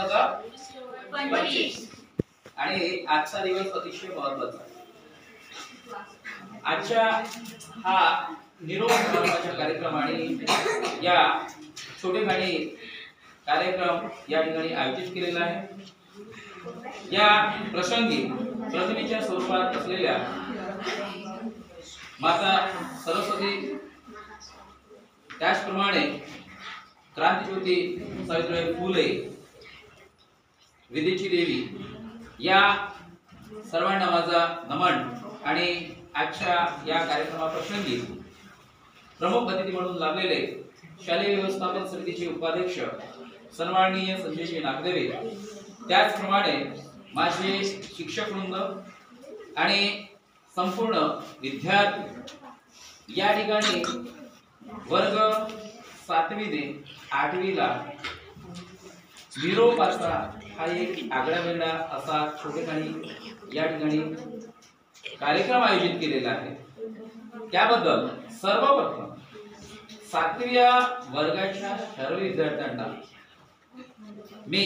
2025 आणि आजचा दिवस अतिशय महत्त्वाचा आहे। आजच्या हा निरोप समारंभाच्या कार्यक्रमाने या छोटेखानी कार्यक्रम या ठिकाणी आयोजित केलेला आहे। या प्रसंगी प्रतिमेच्या स्वरूपात असलेल्या माता सरस्वती, त्याचप्रमाणे क्रांतिज्योती सावित्रीबाई फुले, विद्येची देवी या सर्वांना माझा नमन। आणि आजच्या या कार्यक्रमाप्रसंगी प्रमुख अतिथी म्हणून लाभलेले शालेय व्यवस्थापन समितीचे उपाध्यक्ष सन्माननीय संजयजी नागदेवे, त्याचप्रमाणे माझे शिक्षक वृंद आणि संपूर्ण विद्यार्थी या ठिकाणी वर्ग 7वी ने 8वी ला निरोपाचा हा एक आगळावेगळा असा छोटेखानी या ठिकाणी कार्यक्रम आयोजित केलेला आहे। त्याबद्दल सर्वप्रथम 7व्या वर्गाच्या सर्व विद्यार्थ्यांना मी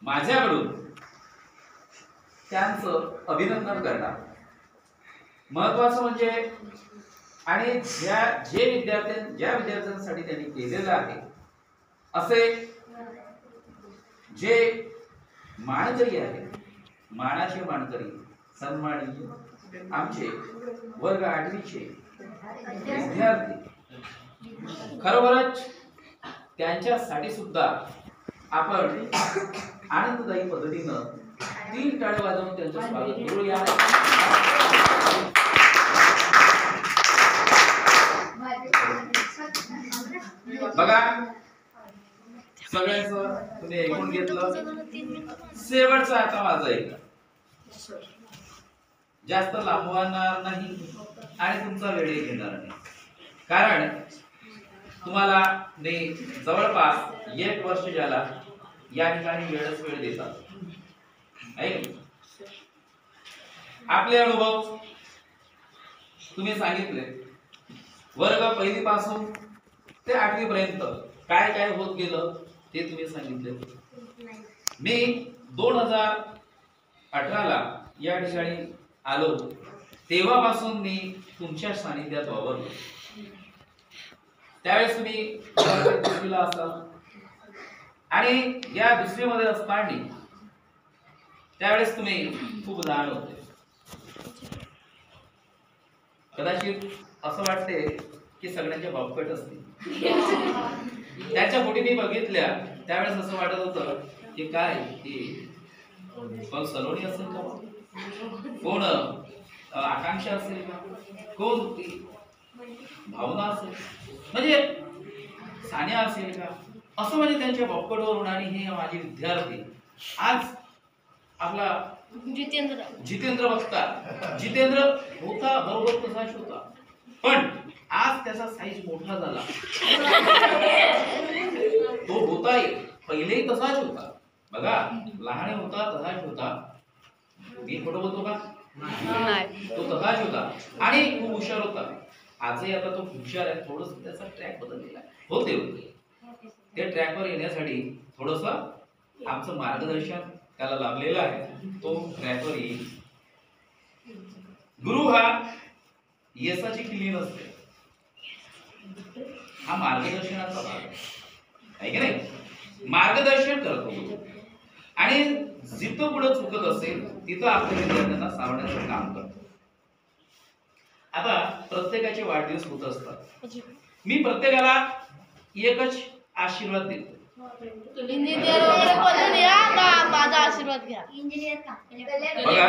माझ्याकडून त्यांचं अभिनंदन करणार। महत्त्वाचं म्हणजे आणि ज्या विद्यार्थ्यांसाठी त्यांनी केलेलं आहे असे जे मानकरी आहे, मानाचे मानकरी सन्माननीय आमचे वर्ग 8वीचे विद्यार्थी, खरोखरच त्यांच्यासाठी सुद्धा आपण आनंददायी पद्धतीनं 3 टाळे वाजवून त्यांचं स्वागत करूया। बघा सगळ्यांचं तुम्ही ऐकून घेतलं। शेवटचा आता माझा एक जास्त लांबवणार नाही आणि तुमचा वेळ घेणार नाही, कारण तुम्हाला मी जवळपास 1 वर्ष झाला या ठिकाणी वेळ देतात। आपले अनुभव तुम्ही सांगितले, वर्ग 1 पासून ते 8वी पर्यंत काय काय होत गेलं ते तुम्ही सांगितले। मी 2018 ला या ठिकाणी आलो, तेव्हापासून मी तुमच्या सानिध्यात वावरलो। त्यावेळेस तुम्ही 2वी ला असाल आणि या 2वी मध्ये असताना त्यावेळेस तुम्ही खूप लहान होते। कदाचित असं वाटते की सगळ्यांच्या बापकट असतील। त्याच्या फोटो मी बघितल्या त्यावेळेस असं वाटत होतं की काय की कोण सलोनी असेल का, कोण आकांक्षा असेल का, कोण भावना असेल, म्हणजे सानिया असेल का, असं म्हणजे त्यांच्या बापकटवरून। आणि हे माझे विद्यार्थी आज आपला जितेंद्र बघता, जितेंद्र होता बरोबर तसाच होता, पण आज त्याचा साईज मोठा झाला। तो होता पहिलेही तसाच होता, बघा लहान होता तसाच होता। मी खोटं बोलतो का? तो तसाच होता आणि खूप हुशार होता। आजही आता तो हुशार आहे, थोडस त्याचा ट्रॅक बदललेला होते। त्या ट्रॅकवर येण्यासाठी थोडस आमचं मार्गदर्शन त्याला लाभलेलं आहे, तो ट्रॅकवर येईल। गुरु हा यशाची किल्ली नसते, हा मार्गदर्शनाचा भाग आहे की नाही। मार्गदर्शन करतो आणि जिथं पुढे चुकत असेल तिथं आपल्या विद्यार्थ्यांना सावरण्याचं काम करतो। आता प्रत्येकाचे वाढदिवस होत असतात, मी प्रत्येकाला एकच आशीर्वाद देतो, माझा आशीर्वाद घ्या। बघा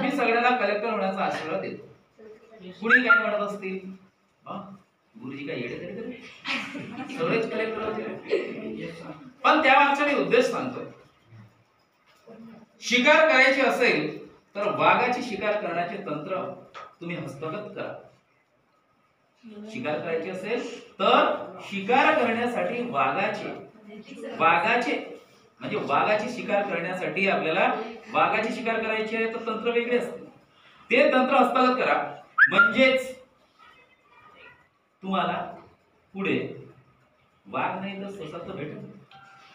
मी सगळ्यांना कलेक्टर होण्याचा आशीर्वाद देतो। कुणी काय म्हणत असतील, गुरुजी काय येडे तरी सगळेच कलेक्टर होते, पण त्या मागचा मी उद्देश सांगतो। शिकार करायची असेल तर वाघाची शिकार करण्याचे तंत्र तुम्ही हस्तगत करा। शिकार करायची असेल तर शिकार करण्यासाठी वाघाचे म्हणजे वाघाची शिकार करण्यासाठी आपल्याला वाघाची शिकार करायची आहे तर तंत्र वेगळे असते, ते तंत्र हस्तगत करा, म्हणजेच तुम्हाला पुढे वाघ नाही तर ससा तर भेटेल।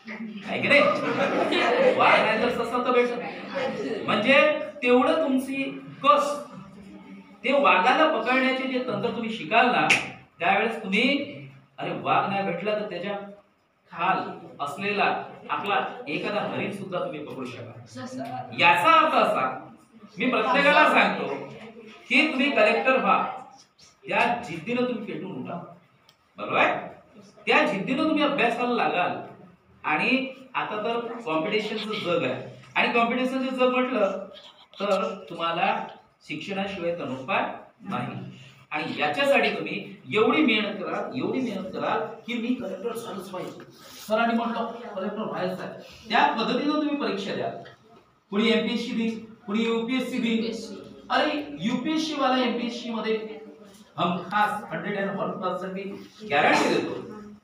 आहे की नाही? वाघ नाही तर ससा तर भेटत. म्हणजे तेवढं तुमची कस, ते वाघाला पकडण्याचे जे तंत्र तुम्ही शिकाल ना, त्यावेळेस तुम्ही अरे वाघ नाही भेटला तर त्याच्या खाल असलेला आपला एखादा हरिण सुद्धा तुम्ही पकडू शकाल. याचा अर्थ असा, मी प्रत्येकाला सांगतो की तुम्ही कलेक्टर व्हा, त्या जिद्दीनं तुम्ही पेटून उठा. बरोबर आहे? त्या जिद्दीनं तुम्ही अभ्यासाला लागाल. आणि आता तर कॉम्पिटिशनचं जग आहे, आणि कॉम्पिटिशनचं जग म्हटलं तर तुम्हाला शिक्षणाशिवाय तनोपाय नाही. आणि याच्यासाठी तुम्ही एवढी मेहनत करा की मी कलेक्टर झालंच पाहिजे. सरांनी म्हटलं कलेक्टर व्हायचं आहे, त्या पद्धतीनं तुम्ही परीक्षा द्या. कुणी एमपीएससी देईल, कुणी यूपीएससी देईल. अरे यूपीएससी वाला एमपीएससी मध्ये हमखास 101% मी गॅरंटी देतो,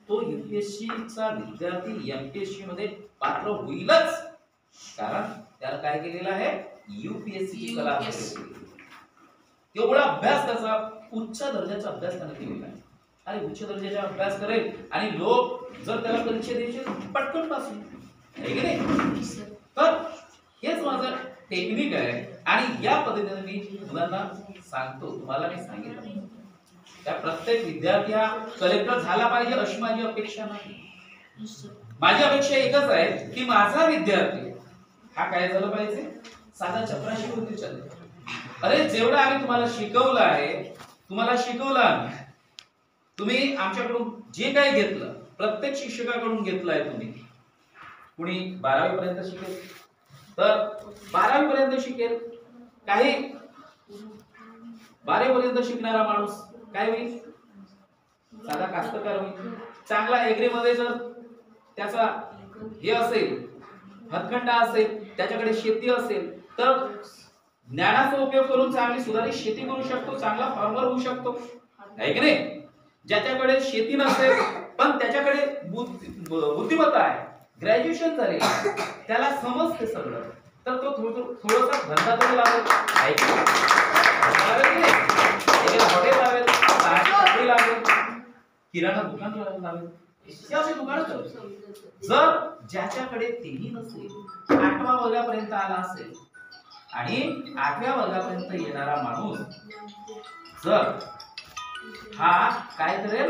तो यूपीएससी चा विद्यार्थी एमपीएससी मध्ये पात्र होईलच. कारण त्याला काय केलेलं आहे, यूपीएससी ची कला तेवढा अभ्यास, त्याचा उच्च दर्जाचा अभ्यास त्याने केलेला आहे. आणि उच्च दर्जाचा अभ्यास करेल आणि लोक जर त्याला परीक्षा द्यायची पटकन पास होईल, आहे की नाही? तर हेच माझं टेक्निक आहे. आणि या पद्धतीने मी मुलांना सांगतो. तुम्हाला मी सांगितलं त्या प्रत्येक विद्यार्थी हा कलेक्टर झाला पाहिजे अशी माझी अपेक्षा नाही. माझी अपेक्षा एकच आहे की माझा विद्यार्थी हा काय झाला पाहिजे, साधा चपराशी होती चालेल. अरे जेवढं आम्ही तुम्हाला शिकवलं आहे, तुम्ही आमच्याकडून जे काही घेतलं, प्रत्येक शिक्षकाकडून घेतलं आहे तुम्ही. कुणी 12वी पर्यंत शिकेल तर 12वी पर्यंत शिकेल, काही 12वी पर्यंत शिकणारा माणूस काय होईल, साधा कास्तकार होईल. चांगला एग्री मध्ये जर त्याचा हे असेल, हातखंडा असेल, त्याच्याकडे शेती असेल, तर ज्ञानाचा उपयोग करून चांगली सुधारित शेती करू शकतो, चांगला फार्मर होऊ शकतो, आहे की नाही? ज्याच्याकडे शेती नसेल पण त्याच्याकडे बुद्धिमत्ता आहे, ग्रॅज्युएशन झाले, त्याला समजते सगळं, तर तो थोडासा धंदा तरी लावेल, आहे की नाही? हॉटेल लावेल, लावेल, किराणा दुकान लावेल, असे दुकान करेल. जर ज्याच्याकडे तेही नसेल, 8व्या वर्गापर्यंत आला असेल आणि 8व्या वर्गापर्यंत येणारा माणूस जर हा काय करेल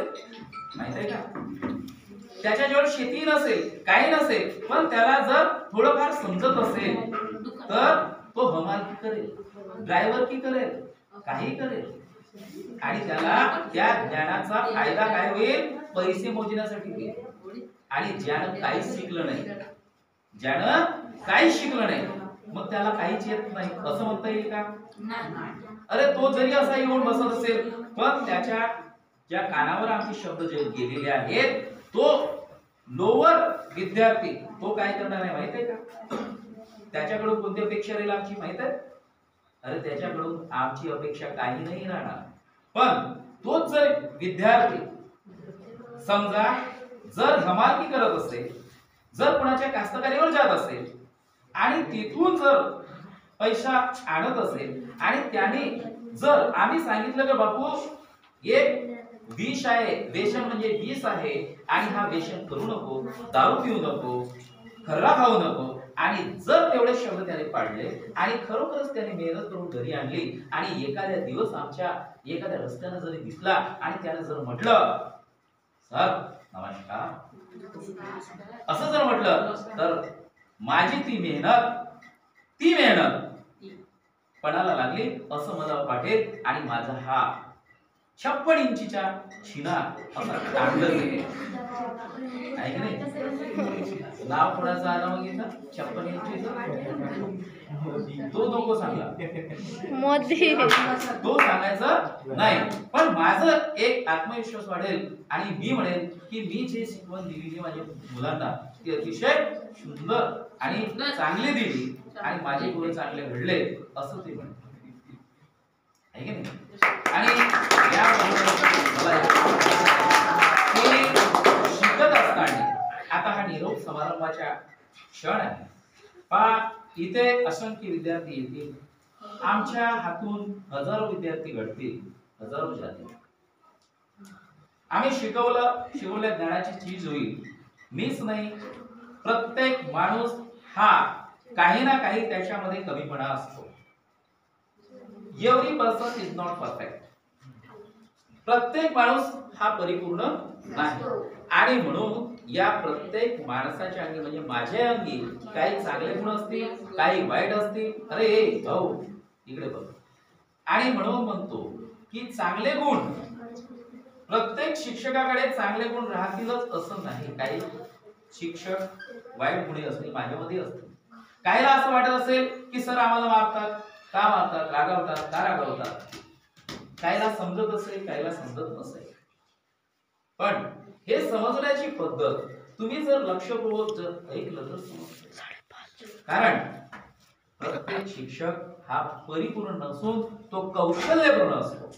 माहित आहे का, त्याच्याजवळ शेती नसेल, काही नसेल, पण त्याला जर थोडंफार समजत असेल तर तो हमाली करेल, ड्रायव्हर की करेल, काही करेल. आणि त्याला त्या ज्ञानाचा फायदा काय होईल, पैसे मोजण्यासाठी होईल. आणि ज्यानं काहीच शिकलं नाही, मग त्याला काहीच येत नाही असं म्हणता येईल का? अरे तो जरी असा येऊन बसत असेल, पण त्याच्या ज्या कानावर आमचे शब्द जे गेलेले आहेत, तो लोअर विद्यार्थी तो काय करणार आहे माहित आहे का? त्याच्याकडून कोणती अपेक्षा राहील आमची माहित आहे? अरे त्याच्याकडून आमची अपेक्षा काही नाही राहणार. पण तोच जर विद्यार्थी समजा जर हमाली करत असेल, जर कोणाच्या कास्तकारीवर जात असेल आणि तिथून जर पैसा आणत असेल, आणि त्याने जर आम्ही सांगितलं की बापू एक विष आहे, व्यसन म्हणजे विष आहे, आणि हा व्यसन करू नको, दारू पिऊ नको, खर्रा खाऊ नको, आणि जर तेवढे शब्द त्याने पाडले आणि खरोखरच त्याने मेहनत करून घरी आणली, आणि एखाद्या दिवस आमच्या एखाद्या रस्त्याने जरी दिसला आणि त्याने जर म्हटलं सर नमस्कार, असं जर म्हटलं तर माझी ती मेहनत पणाला लागली असं मला वाटेल. आणि माझा हा 56 इंचीच्या छिना असा तांडलं आहे की नाही? नाव कोणाचं आलं मग इथं 56 इंचीचं? तो नको सांगला, मोदी, तो सांगायचा नाही. पण माझं एक आत्मविश्वास वाढेल आणि मी म्हणेन की मी जे शिकवण दिलेली माझ्या मुलांना ती अतिशय सुंदर आणि चांगली दिली, आणि माझे गुण चांगले घडले असं ते म्हणते, आहे की नाही? आणि या मला शिकत असताना आता हा निरोप समारंभाच्या क्षण आहे. पहा इथे असंख्य विद्यार्थी येतील, आमच्या हातून हजारो विद्यार्थी घडतील, हजारो जातील. आम्ही शिकवल्या ज्ञानाची चीज होईल. मीच नाही प्रत्येक माणूस हा काही ना काही त्याच्यामध्ये कमीपणा असतो. Every person is not perfect. प्रत्येक माणूस हा परिपूर्ण नाही आणि म्हणून या प्रत्येक माणसाच्या अंगी म्हणजे माझ्या अंगी काही चांगले गुण असतील, काही वाईट असतील. अरे भाऊ इकडे बघ. आणि म्हणून म्हणतो की चांगले गुण प्रत्येक शिक्षकाकडे चांगले गुण राहतीलच असं नाही. काही शिक्षक वाईट गुणे असतील माझ्यामध्ये असतील. काहीला असं वाटत असेल की सर आम्हाला मारतात, का मारतात, रागावतात, का रागावतात. काहीला समजत असेल, काहीला समजत नसेल. पण हे समजण्याची पद्धत तुम्ही जर लक्षपूर्वक जर ऐकलं तर समजतं. कारण प्रत्येक शिक्षक हा परिपूर्ण नसून तो कौशल्यपूर्ण असतो.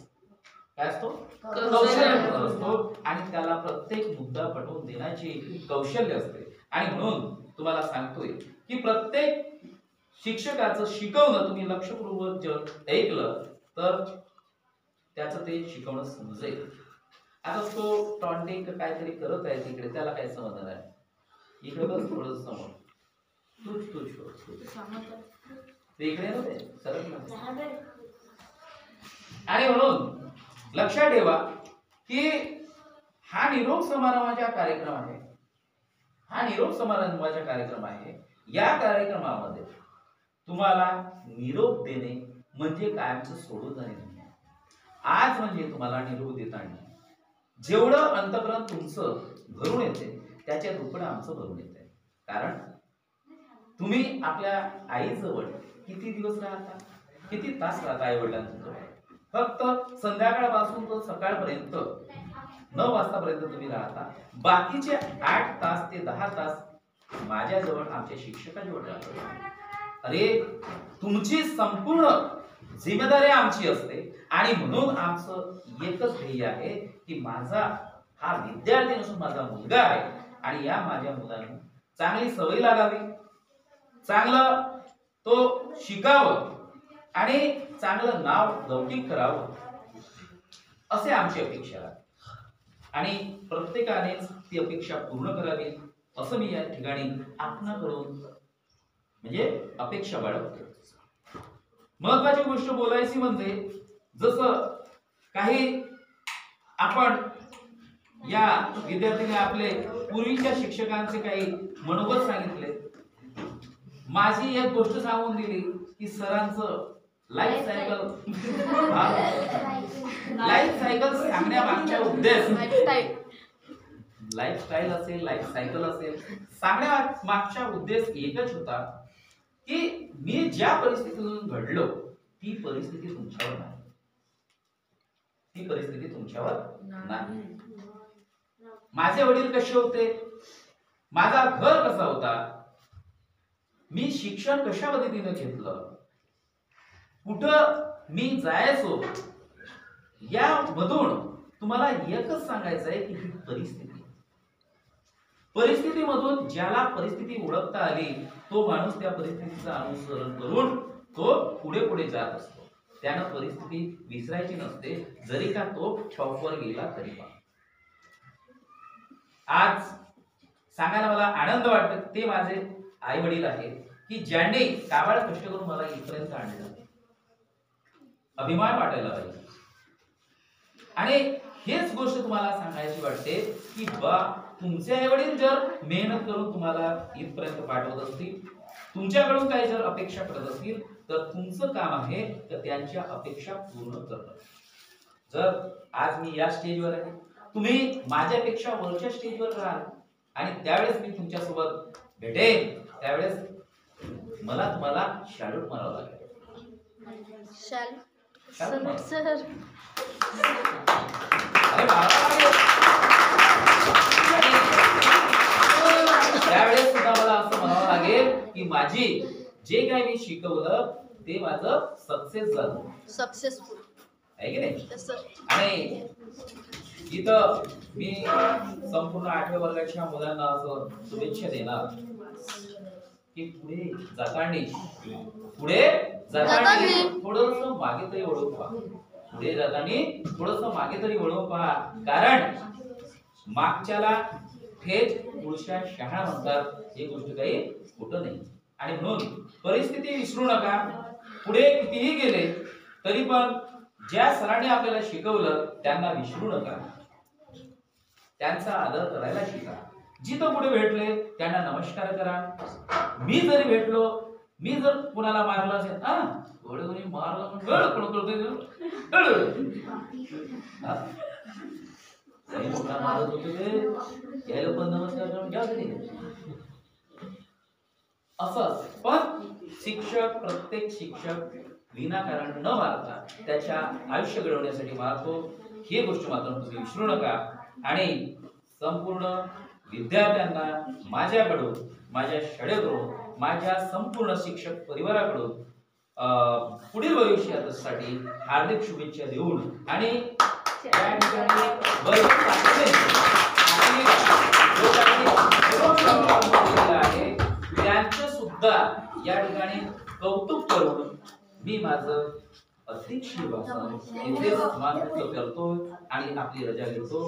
काय असतो? कौशल्यपूर्ण असतो आणि त्याला प्रत्येक मुद्दा पटवून देण्याची कौशल्य असते. आणि म्हणून तुम्हाला सांगतोय की प्रत्येक शिक्षकाचं शिकवणं तुम्ही लक्षपूर्वक जर ऐकलं तर त्याचं ते शिकवणं समजेल. आता तो टॉन्टिंग काहीतरी करत आहे तिकडे, त्याला काय समजणार आहे? इकडे बस थोडं समोर ते इकडे नव्हते सरळ. आणि म्हणून लक्षात ठेवा की हा निरोप समारंभाचा कार्यक्रम आहे. हा निरोप समारंभाचा कार्यक्रम आहे. या कार्यक्रमामध्ये तुम्हाला निरोप देणे म्हणजे कायमचं सोडून जाणे नाही. आज म्हणजे तुम्हाला निरोप देताना जेवढं अंतःकरण तुमचं भरून येते त्याच्या दुप्पट आमचं भरून येते. कारण तुम्ही आपल्या आईजवळ किती दिवस राहता, किती तास राहता आई वडिलांजवळ? फक्त संध्याकाळपासून तर सकाळपर्यंत 9 वाजतापर्यंत तुम्ही राहता. बाकीचे 8 तास ते 10 तास माझ्याजवळ आमच्या शिक्षकाजवळ राहता. अरे तुमची संपूर्ण जिम्मेदारी आमची असते आणि म्हणून आमचं एकच ध्येय आहे की माझा हा विद्यार्थी नसून माझा मुलगा आहे आणि या माझ्या मुलाने चांगली सवय लागावी, चांगलं तो शिकावं आणि चांगलं नाव लौकिक करावं असे आमची अपेक्षा आहे. आणि प्रत्येकाने ती अपेक्षा पूर्ण करावी असं मी या ठिकाणी आपणाकडून म्हणजे अपेक्षा बाळगतो. महत्वाची गोष्ट बोलायची म्हणजे जसं काही आपण या विद्यार्थ्यांनी आपले पूर्वीच्या शिक्षकांचे काही मनोगत सांगितले. माझी एक गोष्ट सांगून दिली की सरांचं लाईफ सायकल सांगण्यामागचा उद्देश लाईफस्टाईल असेल, लाईफ सायकल असेल, सांगण्यामागचा उद्देश एकच होता की मी ज्या परिस्थितीतून घडलो ती परिस्थिती तुमच्यावर नाही. ती परिस्थिती तुमच्यावर नाही. माझे वडील कसे होते, माझा घर कसा होता, मी शिक्षण कशा पद्धतीने घेतलं, कुठं मी जायचो, यामधून तुम्हाला एकच सांगायचं आहे की ही परिस्थितीमधून ज्याला परिस्थिती ओळखता आली तो माणूस त्या परिस्थितीचं अनुसरण करून तो पुढे पुढे जात असतो. त्यानं परिस्थिती विसरायची नसते, जरी का तो टॉपवर गेला तरी. पण आज सांगायला मला आनंद वाटतो ते माझे आई वडील आहेत की ज्यांनी काबाड कष्ट करून मला इथपर्यंत आणलं. अभिमान वाटायला पाहिजे. आणि हेच गोष्ट तुम्हाला सांगायची वाटते की बा तुमचे आई वडील जर मेहनत करून तुम्हाला इथपर्यंत पाठवत असतील, तुमच्याकडून काही जर अपेक्षा करत असतील तर तुमचं काम आहे तर त्यांच्या अपेक्षा पूर्ण करणं. जर आज मी या स्टेजवर आहे, तुम्ही माझ्यापेक्षा वरच्या स्टेजवर राहाल आणि त्यावेळेस मी तुमच्यासोबत भेटेन, त्यावेळेस मला तुम्हाला शॅल्यूट मारावं लागेल. सर त्यावेळेस सुद्धा मला असं म्हणावं लागेल की माझी जे काही मी शिकवलं ते माझं सक्सेस झालं, सक्सेसफुल आहे की नाही. आणि इथं मी संपूर्ण 8व्या वर्गाच्या मुलांना असं शुभेच्छा देणार की पुढे जाताना थोडस मागे तरी वळून पहा. पुढे जाताना थोडस मागे तरी वळून पहा. कारण मागच्याला हेच पुढच्या शहाणा म्हणतात. ही गोष्ट काही खोटं नाही. आणि म्हणून परिस्थिती विसरू नका. पुढे कितीही गेले तरी पण ज्या सरांनी आपल्याला शिकवलं त्यांना विसरू नका. त्यांचा आदर करायला शिका. जिथं पुढे भेटले त्यांना नमस्कार करा. मी जरी भेटलो, मी जर कुणाला मारलं असेल, थोडं कोणी मारलं मारत होते ते यायला पण नमस्कार करून घ्या तरी असंच. पण शिक्षक, प्रत्येक शिक्षक विनाकारण न मारता त्याच्या आयुष्य घडवण्यासाठी मारतो. ही गोष्ट मात्र तुम्ही विसरू नका. आणि संपूर्ण विद्यार्थ्यांना माझ्याकडून, माझ्या शाळेकडून, माझ्या संपूर्ण शिक्षक परिवाराकडून पुढील भविष्यासाठी हार्दिक शुभेच्छा देऊन आणि त्या ठिकाणी आहे त्यांचं सुद्धा या ठिकाणी कौतुक करून मी माझं अध्यक्षीय भाषण इथे समाप्त करतो आणि आपली रजा घेतो.